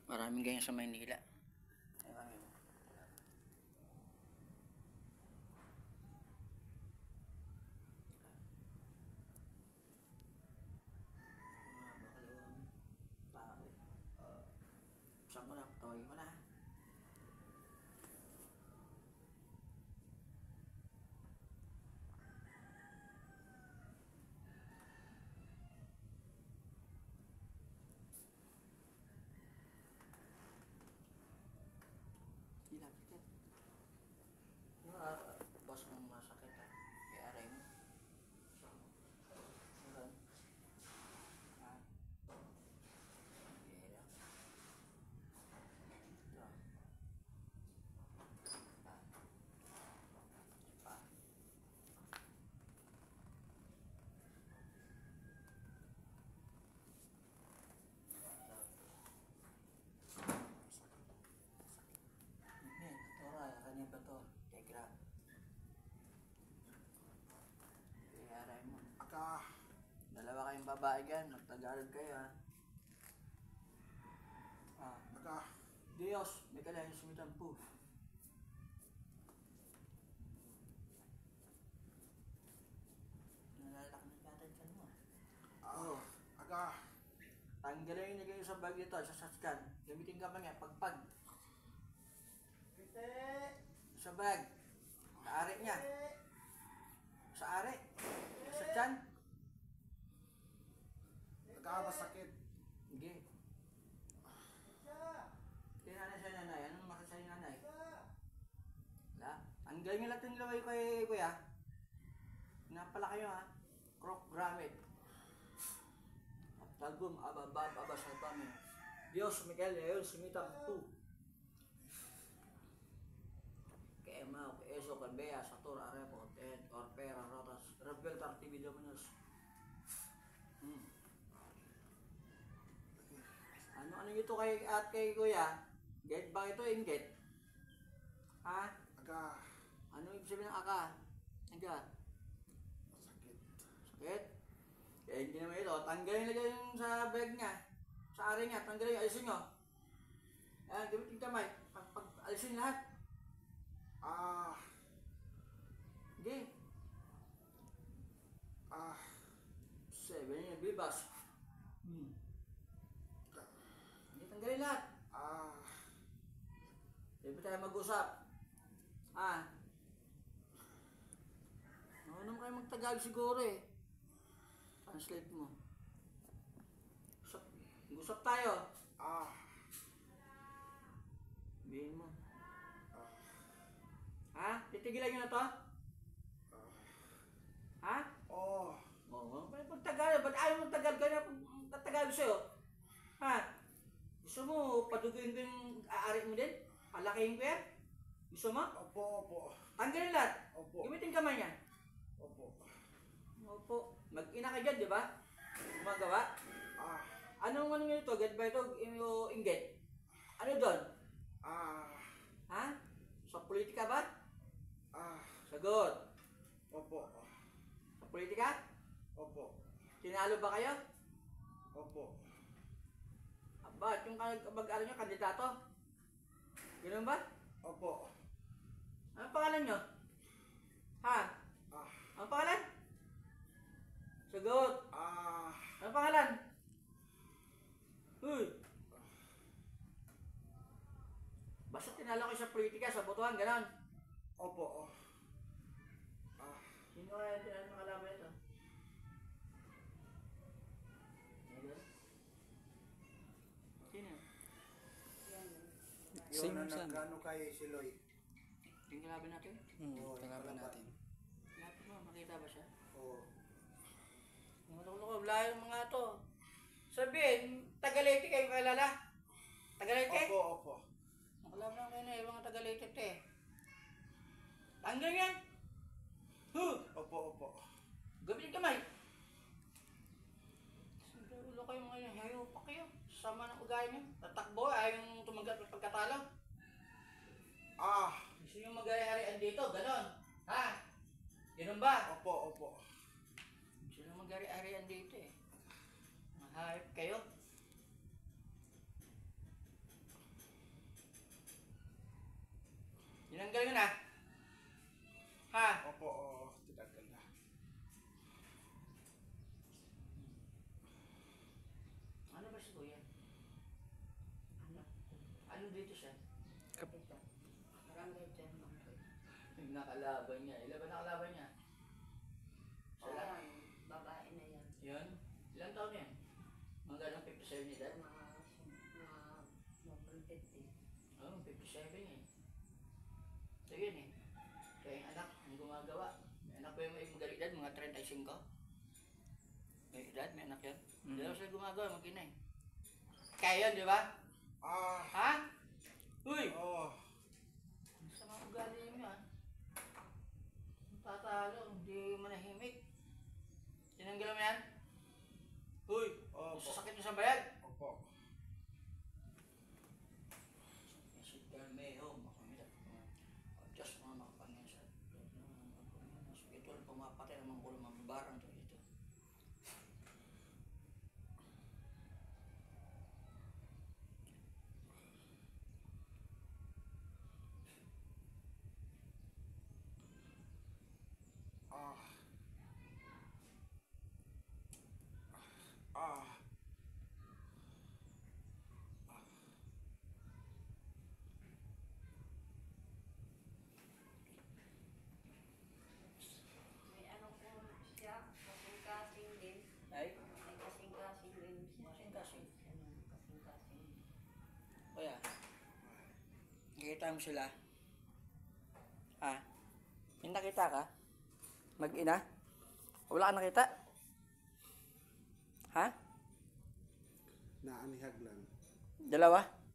Maraming ganyan sa Maynila. Marami. Saan mo na? Tawagin mo na. Hilapit yan. Boss mong masakit ha. Kaya aray mo. Ayan. Ah. Ayan. Ito. Ah. Pa. Hindi. Tora. Kanya ba to? Tegra. Kaya aray mo. Aka. Dalawa kayong babae dyan. Magtagalog kayo ha. Ah. Aka. Diyos, may kalahin sumitampu. Nalalak na natin dyan mo. Oo. Aka. Tanggalin yung nilagay sa bag nito, sa saskan. Gamitin ka pa nga, pagpag. Sa bag. Sa ari niya. Sa ari. Sa tiyan. Aka, masakit. Hindi. Kaya nanay sa nanay. Anong makasaya ni nanay? Wala. Tanggalin yung lahat yung laway ko kuya. Napala kayo ha. Krok gramid. At tagum ababab abas na kami. Diyos, Miguel, ngayon sumitang tu. Kaya Emao, kay Eso, kay Bea, Satur, Arepo, Ted, Orpera, Rotas, Rebel, Tartibi, Dominos. Ano ito kay kuya? Get ba ito inget? Ha? Aka. Ano ibig sabihin ng aka? Anga? Masakit. Sakit? Eh, hindi naman ito. Tanggalin lagay yung sa bag niya. Sa ari niya. Tanggalin. Alisin nyo. Ayan, gamitin kamay. Alisin lahat. Ah. Hindi. Ah. 7 yun. Bibas. Hindi tanggalin lahat. Ah. Hindi tayo mag-usap. Ah. Ano naman kayo magtagalog siguro eh. Translate mo. Usap tayo. Ah. Sabihin mo. Ha? Titigilan nyo na to? Ha? Oh. Oo. Pag Tagalog, ba't ayaw mong Tagalog ka na Tagalog sa'yo? Ha? Gusto mo, paduguin ko yung aari mo din? Palakihin ko yan? Gusto mo? Opo, opo. Tanggalin lahat. Opo. Gamitin kamay niya. Opo. Opo. Mag-ina ka dyan, di ba? Gumagawa. Ah. Anong nyo ito? Get ba ito? Inget? Ano doon? Ah. Ha? Sa politika ba? Ah. Sagot. Opo. Sa politika? Opo. Tinalo ba kayo? Opo. Aba, yung mag-ano nyo, kandidato? Ganun ba? Opo. Anong pangalan nyo? Ha? Ah. Anong pangalan? Sagot. Ah. Anong pangalan? Uy. Basta tinalo kayo sa politika, sa botohan, gano'n. Opo. Ah. Sino kaya tinalo ng kalaban ito? Sino? Yun na nagkano kay Siloy. Yung kalaban natin? Kalaban natin. Lapit mo, makita ba siya? Oo. Maluloko, layo ng mga to. Sabihin, Tagalete kayo kalala? Tagalete? Opo, opo. Alam na kayo na yung mga Tagalete te. Tanggal yan! Opo, opo. Gamitin kamay! Siyempre, ulo kayo mga hayo pa kayo. Sama ng ugay niyo. Tatakbo, ayaw tumagat ng pagkatalo. Ah. Gusto nyo mag-arian dito, ganon. Ha? Ganun ba? Opo, opo. Gusto nyo mag-arian dito eh. Mahayop kayo. kayo na? Ha? Opo, tidak ganda. Ano ba si Kuya? Ano dito siya? Kapito. Barangay Chairman ko. Yung nakalaban niya. Ilan ba nakalaban niya? Sila? Ayan, babae na yan. Yun? Ilang taon yan? Mga ganang 57 ni Dad? Mga 50. Oo, 57 eh. So yun eh. Kaya yung anak, ang gumagawa. May anak ba yung magaling dad? Mga 35? May edad, may anak yan. Dalawa sila gumagawa, mag-ina eh. Kaya yun, di ba? Ha? Uy! Oh, Ang sama ugali mo yan. Ang tatalo, hindi manahimik. Tinanggal mo yan? Uy! Opo. Sasakit mo sa bayag? Opo. Yesus Bermejo, makamit at Diyos mga makapangyarihan sa ito ang pumapatay ng mga ulo mga barang to ito. Ah. Ah. May ano po siya, kasing-kasing din. Ay, May kasing-kasing din siya. Kasing-kasing? Ano, kasing-kasing. kuya, nakita mo sila? Ha? May nakita ka? Mag-ina? Wala ka nakita? Ha? Naanihag lang. Dalawa?